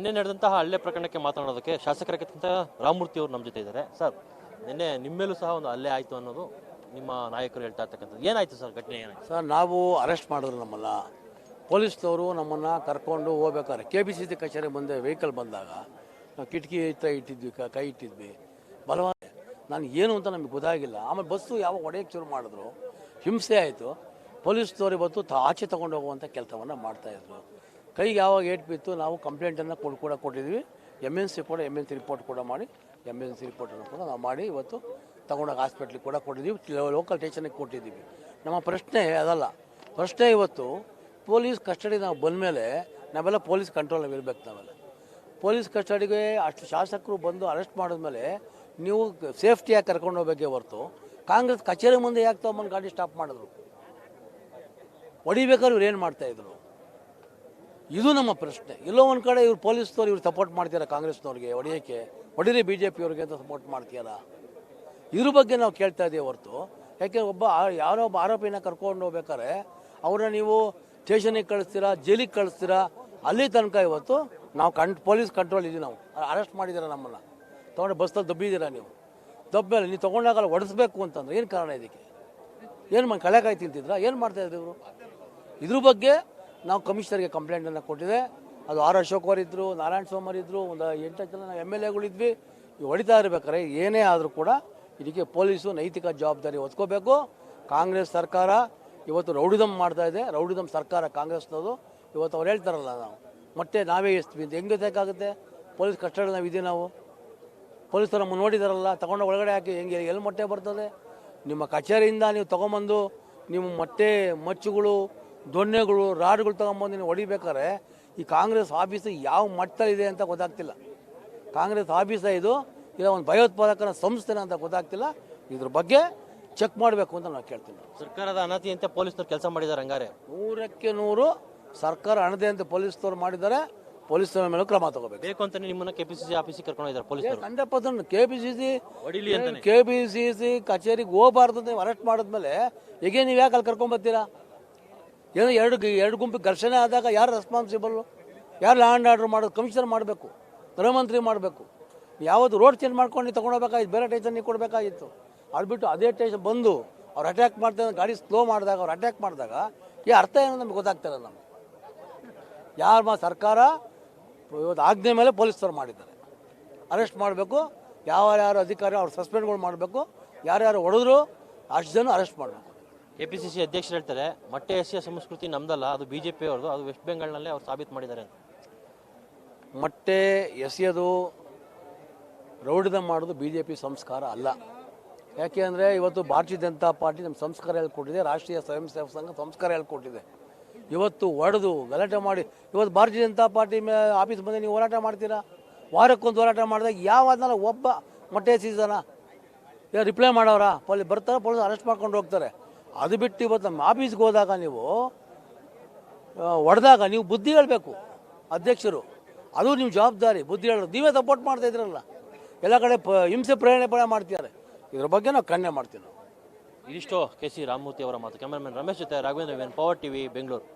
ನಿನ್ನೆ ನಡೆದಂತಹ ಹಲ್ಲೆ ಪ್ರಕರಣಕ್ಕೆ ಮಾತನಾಡೋದಕ್ಕೆ ಶಾಸಕರಿಗಿಂತ ರಾಮಮೂರ್ತಿ ಅವರು ನಮ್ಮ ಜೊತೆ ಇದ್ದಾರೆ. ಸರ್, ನಿನ್ನೆ ನಿಮ್ಮೇಲೂ ಸಹ ಒಂದು ಹಲ್ಲೆ ಆಯಿತು ಅನ್ನೋದು ನಿಮ್ಮ ನಾಯಕರು ಹೇಳ್ತಾ ಇರ್ತಕ್ಕಂಥದ್ದು. ಏನಾಯ್ತು ಸರ್, ಘಟನೆ ಏನಾಯ್ತು? ಸರ್, ನಾವು ಅರೆಸ್ಟ್ ಮಾಡಿದ್ರು ನಮ್ಮನ್ನ ಪೊಲೀಸ್ನವರು. ನಮ್ಮನ್ನು ಕರ್ಕೊಂಡು ಹೋಗ್ಬೇಕಾದ್ರೆ KBCC ಕಚೇರಿ ಮುಂದೆ ವೆಹಿಕಲ್ ಬಂದಾಗ ನಾವು ಕಿಟಕಿ ಹತ್ರ ಇಟ್ಟಿದ್ವಿ, ಕೈ ಇಟ್ಟಿದ್ವಿ. ಬಲವಾದ ನಾನು ಏನು ಅಂತ ನಮಗೆ ಗೊತ್ತಾಗಿಲ್ಲ. ಆಮೇಲೆ ಬಸ್ಸು ಯಾವಾಗ ಹೊಡೆಯಕ್ಕೆ ಶುರು ಮಾಡಿದ್ರು, ಹಿಂಸೆ ಆಯಿತು. ಪೊಲೀಸ್ನವ್ರು ಇವತ್ತು ಆಚೆ ತೊಗೊಂಡು ಹೋಗುವಂಥ ಕೆಲಸವನ್ನು ಮಾಡ್ತಾಯಿದ್ರು. ಕೈಗೆ ಯಾವಾಗ ಏಟು ಬಿತ್ತು ನಾವು ಕಂಪ್ಲೇಂಟನ್ನು ಕೂಡ ಕೊಟ್ಟಿದ್ವಿ. MNC ರಿಪೋರ್ಟ್ ಕೂಡ ಮಾಡಿ MNC ರಿಪೋರ್ಟನ್ನು ಕೂಡ ನಾವು ಮಾಡಿ ಇವತ್ತು ತಗೊಂಡೋಗಿ ಹಾಸ್ಪಿಟ್ಲಿಗೆ ಕೂಡ ಕೊಟ್ಟಿದ್ದೀವಿ, ಲೋಕಲ್ ಸ್ಟೇಷನಿಗೆ ಕೊಟ್ಟಿದ್ದೀವಿ. ನಮ್ಮ ಪ್ರಶ್ನೆ ಅದಲ್ಲ. ಪ್ರಶ್ನೆ ಇವತ್ತು ಪೊಲೀಸ್ ಕಸ್ಟಡಿ ನಾವು ಬಂದಮೇಲೆ ನಾವೆಲ್ಲ ಪೊಲೀಸ್ ಕಂಟ್ರೋಲಲ್ಲಿ ಇರಬೇಕು. ನಾವೆಲ್ಲ ಪೊಲೀಸ್ ಕಸ್ಟಡಿಗೆ ಅಷ್ಟು ಶಾಸಕರು ಬಂದು ಅರೆಸ್ಟ್ ಮಾಡಿದ್ಮೇಲೆ ನೀವು ಸೇಫ್ಟಿಯಾಗಿ ಕರ್ಕೊಂಡು ಹೋಗಬೇಕೇ ಹೊರತು ಕಾಂಗ್ರೆಸ್ ಕಚೇರಿ ಮುಂದೆ ಯಾಕೆ ತಗೊಂಬಂದು ಗಾಡಿ ಸ್ಟಾಪ್ ಮಾಡಿದ್ರು? ಹೊಡಿಬೇಕಾದ್ರೆ ಇವ್ರು ಏನು ಮಾಡ್ತಾಯಿದ್ರು? ಇದು ನಮ್ಮ ಪ್ರಶ್ನೆ. ಎಲ್ಲೋ ಒಂದು ಕಡೆ ಇವ್ರು ಪೊಲೀಸ್ನವ್ರು ಇವ್ರು ಸಪೋರ್ಟ್ ಮಾಡ್ತೀರಾ ಕಾಂಗ್ರೆಸ್ನವ್ರಿಗೆ ಹೊಡೆಯೋಕ್ಕೆ, ಹೊಡೀರಿ BJP ಅವ್ರಿಗೆ ಅಂತ ಸಪೋರ್ಟ್ ಮಾಡ್ತೀರಾ? ಇದ್ರ ಬಗ್ಗೆ ನಾವು ಕೇಳ್ತಾ ಇದ್ದೀವಿ ಹೊರತು ಯಾಕೆ ಯಾರೋ ಒಬ್ಬ ಆರೋಪಿನ ಕರ್ಕೊಂಡು ಹೋಗ್ಬೇಕಾದ್ರೆ ಅವ್ರನ್ನ ನೀವು ಸ್ಟೇಷನಿಗೆ ಕಳಿಸ್ತೀರಾ, ಜೈಲಿಗೆ ಕಳಿಸ್ತೀರಾ. ಅಲ್ಲಿ ತನಕ ಇವತ್ತು ನಾವು ಪೊಲೀಸ್ ಕಂಟ್ರೋಲ್ ಇದ್ದೀವಿ. ನಾವು ಅರೆಸ್ಟ್ ಮಾಡಿದ್ದೀರಾ, ನಮ್ಮನ್ನು ತೊಗೊಂಡು ಬಸ್ಸಲ್ಲಿ ದಬ್ಬಿದ್ದೀರಾ. ನೀವು ದಬ್ಬೇಲೆ ನೀವು ತೊಗೊಂಡಾಗಲ್ಲ ಹೊಡೆಸ್ಬೇಕು ಅಂತಂದ್ರೆ ಏನು ಕಾರಣ? ಇದಕ್ಕೆ ಏನು ಕಳೆಕಾಯಿ ತಿಂತಿದ್ರಾ? ಏನು ಮಾಡ್ತಾಯಿದ್ರು ಇವರು? ಇದ್ರ ಬಗ್ಗೆ ನಾವು ಕಮಿಷನರ್ಗೆ ಕಂಪ್ಲೇಂಟನ್ನು ಕೊಟ್ಟಿದೆ. ಅದು R ಅಶೋಕ್ ಅವರಿದ್ದರು, ನಾರಾಯಣ ಸ್ವಾಮಿ ಇದ್ದರು, ಒಂದು 8 ಜನ ನಾವು MLAಗಳಿದ್ವಿ. ಹೊಡಿತಾ ಇರ್ಬೇಕಾರೆ ಏನೇ ಆದರೂ ಕೂಡ ಇದಕ್ಕೆ ಪೊಲೀಸು ನೈತಿಕ ಜವಾಬ್ದಾರಿ ಹೊತ್ಕೋಬೇಕು. ಕಾಂಗ್ರೆಸ್ ಸರ್ಕಾರ ಇವತ್ತು ರೌಡಿದಮ್ ಮಾಡ್ತಾ ಇದೆ. ರೌಡಿದಮ್ ಸರ್ಕಾರ ಕಾಂಗ್ರೆಸ್ನದು. ಇವತ್ತು ಅವ್ರು ಹೇಳ್ತಾರಲ್ಲ, ನಾವು ಮತ್ತೆ ನಾವೇ ಎಸ್ತೀವಿ ಅಂತ ಹೆಂಗೆ ಬೇಕಾಗುತ್ತೆ? ಪೊಲೀಸ್ ಕಸ್ಟಡಿ ನಾವು ಇದೀವಿ. ನಾವು ಪೊಲೀಸರು ನಮ್ಮ ನೋಡಿದಾರಲ್ಲ, ತಗೊಂಡು ಒಳಗಡೆ ಹಾಕಿ ಹೆಂಗೆ ಎಲ್ಲಿ ಮೊಟ್ಟೆ ಬರ್ತದೆ? ನಿಮ್ಮ ಕಚೇರಿಯಿಂದ ನೀವು ತೊಗೊಂಬಂದು ನಿಮ್ಮ ಮೊಟ್ಟೆ ಮಚ್ಚುಗಳು, ದೊಣ್ಣೆಗಳು, ರಾಡ್ಗಳು ತೊಗೊಂಬಂದು ನೀವು ಹೊಡಿಬೇಕಾದ್ರೆ ಈ ಕಾಂಗ್ರೆಸ್ ಆಫೀಸು ಯಾವ ಮಟ್ಟದಲ್ಲಿದೆ ಅಂತ ಗೊತ್ತಾಗ್ತಿಲ್ಲ. ಕಾಂಗ್ರೆಸ್ ಆಫೀಸ ಇದು ಇಲ್ಲ ಒಂದು ಭಯೋತ್ಪಾದಕನ ಸಂಸ್ಥೆನ ಅಂತ ಗೊತ್ತಾಗ್ತಿಲ್ಲ. ಇದ್ರ ಬಗ್ಗೆ ಚೆಕ್ ಮಾಡಬೇಕು ಅಂತ ನಾವು ಕೇಳ್ತೀವಿ. ಸರ್ಕಾರದ ಅನತಿಯಂತೆ ಪೊಲೀಸ್ನವ್ರು ಕೆಲಸ ಮಾಡಿದ್ದಾರೆ. ಹಂಗಾರೆ 100ಕ್ಕೆ 100 ಸರ್ಕಾರ ಅಣದೆಯಂತೆ ಪೊಲೀಸ್ನವ್ರು ಮಾಡಿದ್ದಾರೆ. ಪೊಲೀಸ್ನವ್ರ ಮೇಲೆ ಕ್ರಮ ತಗೋಬೇಕು. ಬೇಕು ಅಂತ ನಿಮ್ಮನ್ನ KPCC ಆಫೀಸಿಗೆ ಕರ್ಕೊಂಡು ಹೋಗಿದ್ದಾರೆ ಪೊಲೀಸರು. 100% KPCC ಕಚೇರಿಗೆ ಹೋಗಬಾರ್ದು ಅಂತ ಅರೆಸ್ಟ್ ಮಾಡಿದ್ಮೇಲೆ ಹೇಗೆ ನೀವು ಯಾಕೆ ಅಲ್ಲಿ ಕರ್ಕೊಂಡ್ಬರ್ತೀರಾ? ಏನೋ ಎರಡು ಗುಂಪಿಗೆ ಘರ್ಷಣೆ ಆದಾಗ ಯಾರು ರೆಸ್ಪಾನ್ಸಿಬಲ್ಲು? ಯಾರು ಲ್ಯಾಂಡ್ ಆರ್ಡರ್ ಮಾಡೋದು? ಕಮಿಷನರ್ ಮಾಡಬೇಕು, ಗೃಹ ಮಂತ್ರಿ ಮಾಡಬೇಕು. ಯಾವುದು ರೋಡ್ ಚೇಂಜ್ ಮಾಡ್ಕೊಂಡು ತೊಗೊಂಡೋಗ್ಬೇಕಾಗಿತ್ತು, ಬೇರೆ ಸ್ಟೇಷನ್ಗೆ ಕೊಡಬೇಕಾಗಿತ್ತು. ಅದು ಬಿಟ್ಟು ಅದೇ ಸ್ಟೇಷನ್ ಬಂದು ಅವ್ರು ಅಟ್ಯಾಕ್ ಮಾಡ್ತಾರೆ, ಗಾಡಿ ಸ್ಲೋ ಮಾಡಿದಾಗ ಅವ್ರು ಅಟ್ಯಾಕ್ ಮಾಡಿದಾಗ ಈ ಅರ್ಥ ಏನು ನಮ್ಗೆ ಗೊತ್ತಾಗ್ತಾಯಿಲ್ಲ. ನಮ್ಗೆ ಸರ್ಕಾರ ಇವತ್ತು ಆಜ್ಞೆ ಮೇಲೆ ಪೊಲೀಸರು ಮಾಡಿದ್ದಾರೆ. ಅರೆಸ್ಟ್ ಮಾಡಬೇಕು. ಯಾರ್ಯಾರು ಅಧಿಕಾರಿ ಅವ್ರು ಸಸ್ಪೆಂಡ್ಗಳು ಮಾಡಬೇಕು. ಯಾರ್ಯಾರು ಹೊಡೆದ್ರು ಅಷ್ಟು ಜನ ಅರೆಸ್ಟ್ ಮಾಡಬೇಕು. KPCC ಅಧ್ಯಕ್ಷರು ಹೇಳ್ತಾರೆ, ಮೊಟ್ಟೆ ಎಸೆಯ ಸಂಸ್ಕೃತಿ ನಮ್ದಲ್ಲ, ಅದು BJP ಅವ್ರದ್ದು, ಅದು ವೆಸ್ಟ್ ಬೆಂಗಾಲ್ನಲ್ಲೇ ಅವ್ರು ಸಾಬೀತು ಮಾಡಿದ್ದಾರೆ ಅಂತ. ಮೊಟ್ಟೆ ಎಸೆಯೋದು, ರೌಡಿದಮ್ ಮಾಡೋದು BJP ಸಂಸ್ಕಾರ ಅಲ್ಲ. ಯಾಕೆ ಅಂದರೆ ಇವತ್ತು ಭಾರತೀಯ ಜನತಾ ಪಾರ್ಟಿ ನಮ್ಮ ಸಂಸ್ಕಾರ ಹೇಳ್ಕೊಟ್ಟಿದೆ. ರಾಷ್ಟ್ರೀಯ ಸ್ವಯಂ ಸೇವಕ ಸಂಘ ಸಂಸ್ಕಾರ ಹೇಳ್ಕೊಟ್ಟಿದೆ. ಇವತ್ತು ಹೊಡೆದು ಗಲಾಟೆ ಮಾಡಿ ಇವತ್ತು ಭಾರತೀಯ ಜನತಾ ಪಾರ್ಟಿ ಆಫೀಸ್ ಬಂದು ನೀವು ಹೋರಾಟ ಮಾಡ್ತೀರಾ? ವಾರಕ್ಕೊಂದು ಹೋರಾಟ ಮಾಡಿದಾಗ ಯಾವಾದ್ನಾರ ಒಬ್ಬ ಮೊಟ್ಟೆ ಎಸೆದಾನ? ರಿಪ್ಲೈ ಮಾಡೋರ? ಬರ್ತಾರೆ, ಪೊಲೀಸ್ ಅರೆಸ್ಟ್ ಮಾಡ್ಕೊಂಡು ಹೋಗ್ತಾರೆ. ಅದು ಬಿಟ್ಟು ಇವತ್ತು ನಮ್ಮ ಆಫೀಸ್ಗೆ ಹೋದಾಗ ನೀವು ಹೊಡೆದಾಗ ನೀವು ಬುದ್ಧಿ ಹೇಳಬೇಕು ಅಧ್ಯಕ್ಷರು. ಅದು ನಿಮ್ಮ ಜವಾಬ್ದಾರಿ, ಬುದ್ಧಿ ಹೇಳೋದು. ನೀವೇ ಸಪೋರ್ಟ್ ಮಾಡ್ತಾ ಇದ್ರಲ್ಲ, ಎಲ್ಲ ಕಡೆ ಹಿಂಸೆ ಪ್ರೇರಣೆ ಮಾಡ್ತಿದ್ದಾರೆ. ಇದ್ರ ಬಗ್ಗೆ ನಾವು ಖಂಡನೆ ಮಾಡ್ತೀವಿ. ಇದಿಷ್ಟು KC ರಾಮಮೂರ್ತಿ ಅವರ ಮಾತು. ಕ್ಯಾಮರಾಮನ್ ರಮೇಶ್ ಜೊತೆ ರಾಘವೇಂದ್ರ, ಪವರ್ TV, ಬೆಂಗಳೂರು.